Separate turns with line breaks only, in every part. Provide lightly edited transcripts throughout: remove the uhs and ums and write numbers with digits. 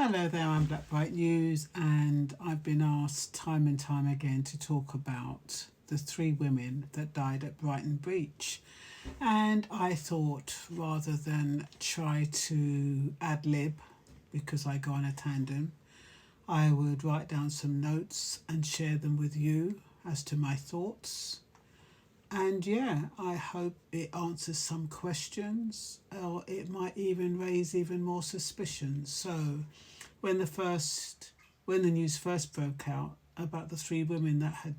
Hello there, I'm Black Bright News, and I've been asked time and time again to talk about the three women that died at Brighton Beach. And I thought rather than try to ad lib, because I go on a tandem, I would write down some notes and share them with you as to my thoughts. And yeah, I hope it answers some questions, or it might even raise even more suspicions. So, when the first when the news first broke out about the three women that had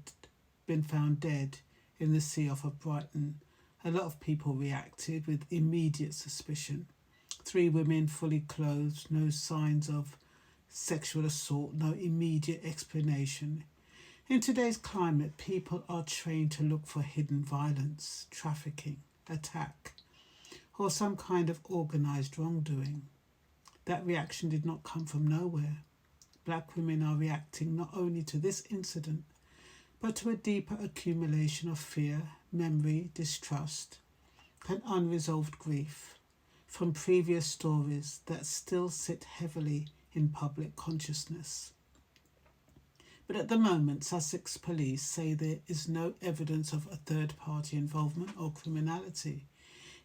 been found dead in the sea off of Brighton, a lot of people reacted with immediate suspicion. Three women fully clothed, no signs of sexual assault, no immediate explanation. In today's climate, people are trained to look for hidden violence, trafficking, attack, or some kind of organised wrongdoing. That reaction did not come from nowhere. Black women are reacting not only to this incident, but to a deeper accumulation of fear, memory, distrust, and unresolved grief from previous stories that still sit heavily in public consciousness. But at the moment, Sussex police say there is no evidence of a third party involvement or criminality.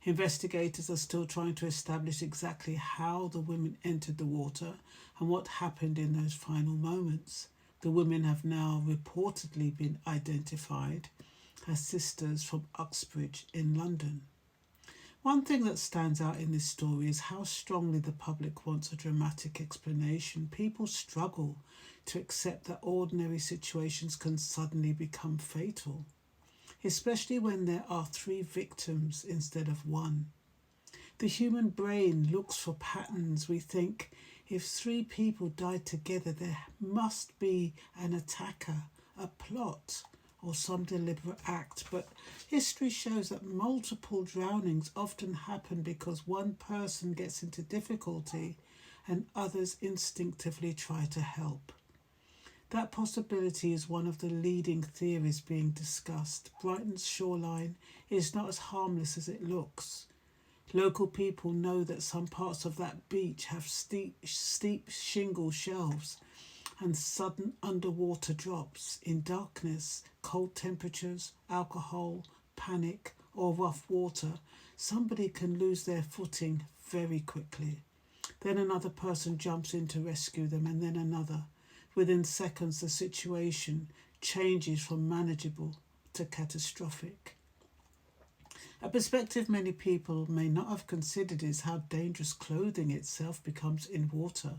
Investigators are still trying to establish exactly how the women entered the water and what happened in those final moments. The women have now reportedly been identified as sisters from Uxbridge in London. One thing that stands out in this story is how strongly the public wants a dramatic explanation. People struggle to accept that ordinary situations can suddenly become fatal, especially when there are three victims instead of one. The human brain looks for patterns. We think if three people died together, there must be an attacker, a plot, or some deliberate act. But history shows that multiple drownings often happen because one person gets into difficulty and others instinctively try to help. That possibility is one of the leading theories being discussed. Brighton's shoreline is not as harmless as it looks. Local people know that some parts of that beach have steep shingle shelves and sudden underwater drops. In darkness, cold temperatures, alcohol, panic, or rough water, somebody can lose their footing very quickly. Then another person jumps in to rescue them, and then another. Within seconds, the situation changes from manageable to catastrophic. A perspective many people may not have considered is how dangerous clothing itself becomes in water.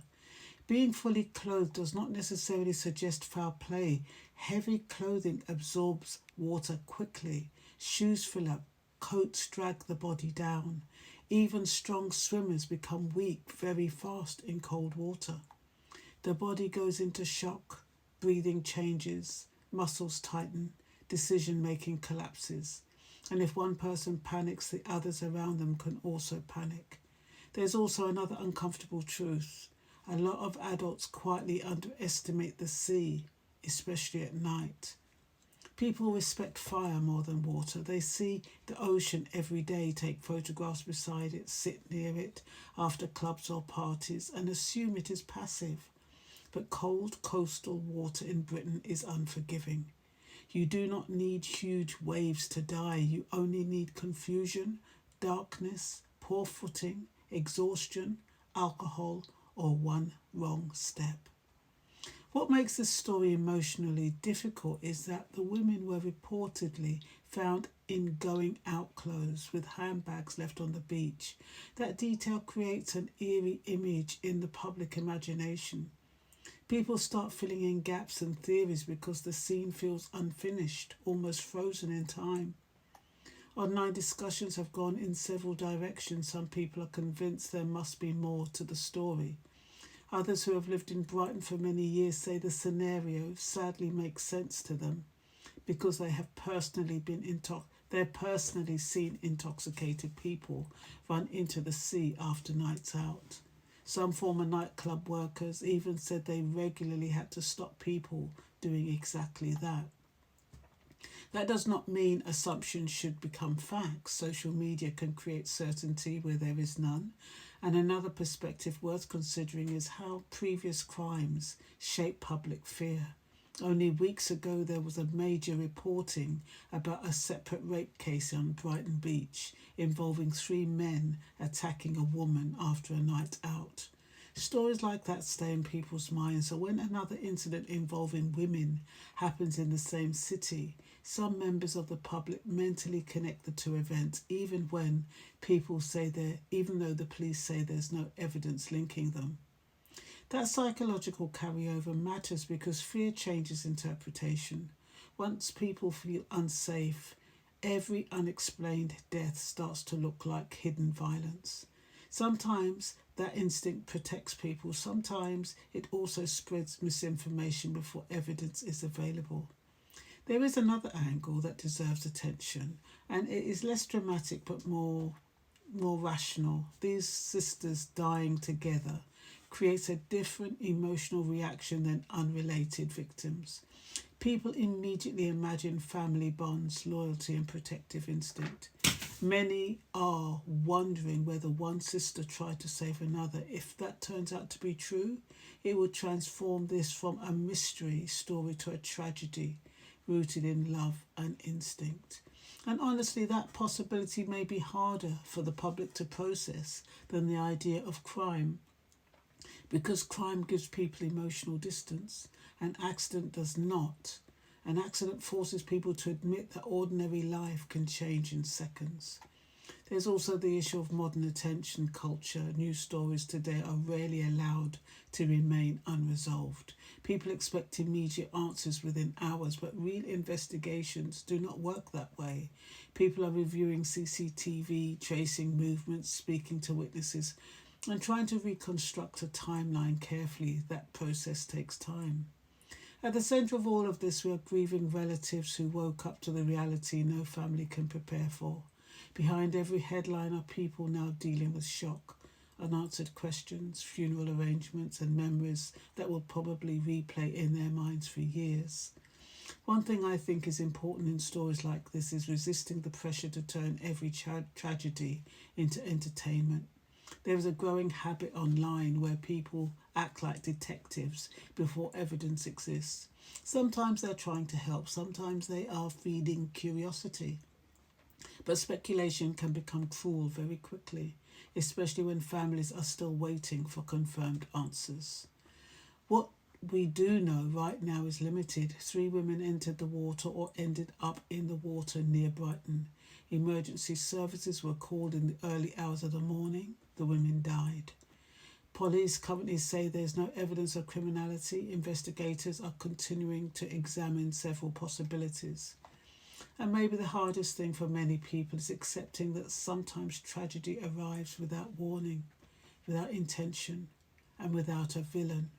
Being fully clothed does not necessarily suggest foul play. Heavy clothing absorbs water quickly. Shoes fill up, coats drag the body down. Even strong swimmers become weak very fast in cold water. The body goes into shock, breathing changes, muscles tighten, decision-making collapses. And if one person panics, the others around them can also panic. There's also another uncomfortable truth. A lot of adults quietly underestimate the sea, especially at night. People respect fire more than water. They see the ocean every day, take photographs beside it, sit near it after clubs or parties, and assume it is passive. But cold coastal water in Britain is unforgiving. You do not need huge waves to die. You only need confusion, darkness, poor footing, exhaustion, alcohol, or one wrong step. What makes this story emotionally difficult is that the women were reportedly found in going out clothes with handbags left on the beach. That detail creates an eerie image in the public imagination. People start filling in gaps and theories because the scene feels unfinished, almost frozen in time. Online discussions have gone in several directions. Some people are convinced there must be more to the story. Others who have lived in Brighton for many years say the scenario sadly makes sense to them because they have they're personally seen intoxicated people run into the sea after nights out. Some former nightclub workers even said they regularly had to stop people doing exactly that. That does not mean assumptions should become facts. Social media can create certainty where there is none, And another perspective worth considering is how previous crimes shape public fear. Only weeks ago, there was a major reporting about a separate rape case on Brighton Beach involving 3 men attacking a woman after a night out. Stories like that stay in people's minds, so when another incident involving women happens in the same city, some members of the public mentally connect the two events, even though the police say there's no evidence linking them. That psychological carryover matters because fear changes interpretation. Once people feel unsafe, every unexplained death starts to look like hidden violence. Sometimes that instinct protects people, sometimes it also spreads misinformation before evidence is available. There is another angle that deserves attention, and it is less dramatic but more rational. These sisters dying together creates a different emotional reaction than unrelated victims. People immediately imagine family bonds, loyalty, and protective instinct. Many are wondering whether one sister tried to save another. If that turns out to be true, it would transform this from a mystery story to a tragedy rooted in love and instinct. And honestly, that possibility may be harder for the public to process than the idea of crime, because crime gives people emotional distance. An accident does not. An accident forces people to admit that ordinary life can change in seconds. There's also the issue of modern attention culture. News stories today are rarely allowed to remain unresolved. People expect immediate answers within hours, but real investigations do not work that way. People are reviewing CCTV, tracing movements, speaking to witnesses, and trying to reconstruct a timeline carefully. That process takes time. At the centre of all of this, we are grieving relatives who woke up to the reality no family can prepare for. Behind every headline are people now dealing with shock, unanswered questions, funeral arrangements, and memories that will probably replay in their minds for years. One thing I think is important in stories like this is resisting the pressure to turn every tragedy into entertainment. There is a growing habit online where people act like detectives before evidence exists. Sometimes they're trying to help, sometimes they are feeding curiosity. But speculation can become cruel very quickly, especially when families are still waiting for confirmed answers. What we do know right now is limited. 3 women entered the water or ended up in the water near Brighton. Emergency services were called in the early hours of the morning. The women died. Police currently say there's no evidence of criminality. Investigators are continuing to examine several possibilities. And maybe the hardest thing for many people is accepting that sometimes tragedy arrives without warning, without intention, and without a villain.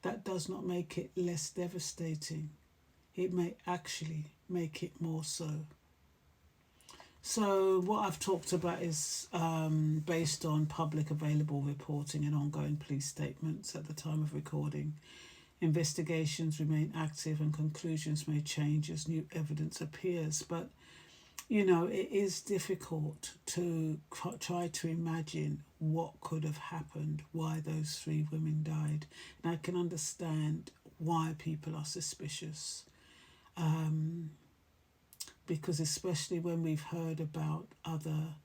That does not make it less devastating. It may actually make it more so. So what I've talked about is based on public available reporting and ongoing police statements at the time of recording. Investigations remain active and conclusions may change as new evidence appears. But, it is difficult to try to imagine what could have happened, why those 3 women died. And I can understand why people are suspicious. Because especially when we've heard about other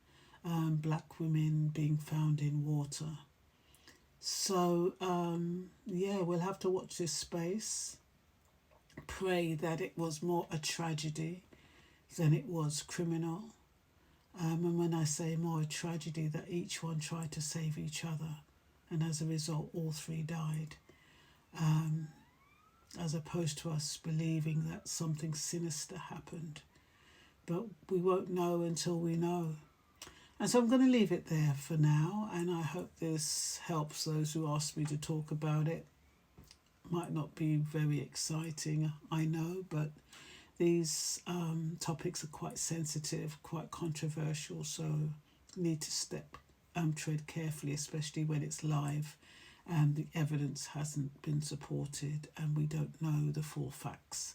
black women being found in water. So, we'll have to watch this space. Pray that it was more a tragedy than it was criminal. And when I say more a tragedy, that each one tried to save each other. And as a result, all 3 died. As opposed to us believing that something sinister happened. But we won't know until we know. And so I'm going to leave it there for now, and I hope this helps those who asked me to talk about it. Might not be very exciting, I know, but these topics are quite sensitive, quite controversial, so need to tread carefully, especially when it's live and the evidence hasn't been supported and we don't know the full facts.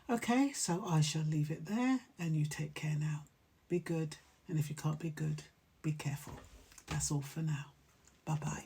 Okay, so I shall leave it there, and you take care now. Be good, and if you can't be good, be careful. That's all for now. Bye bye.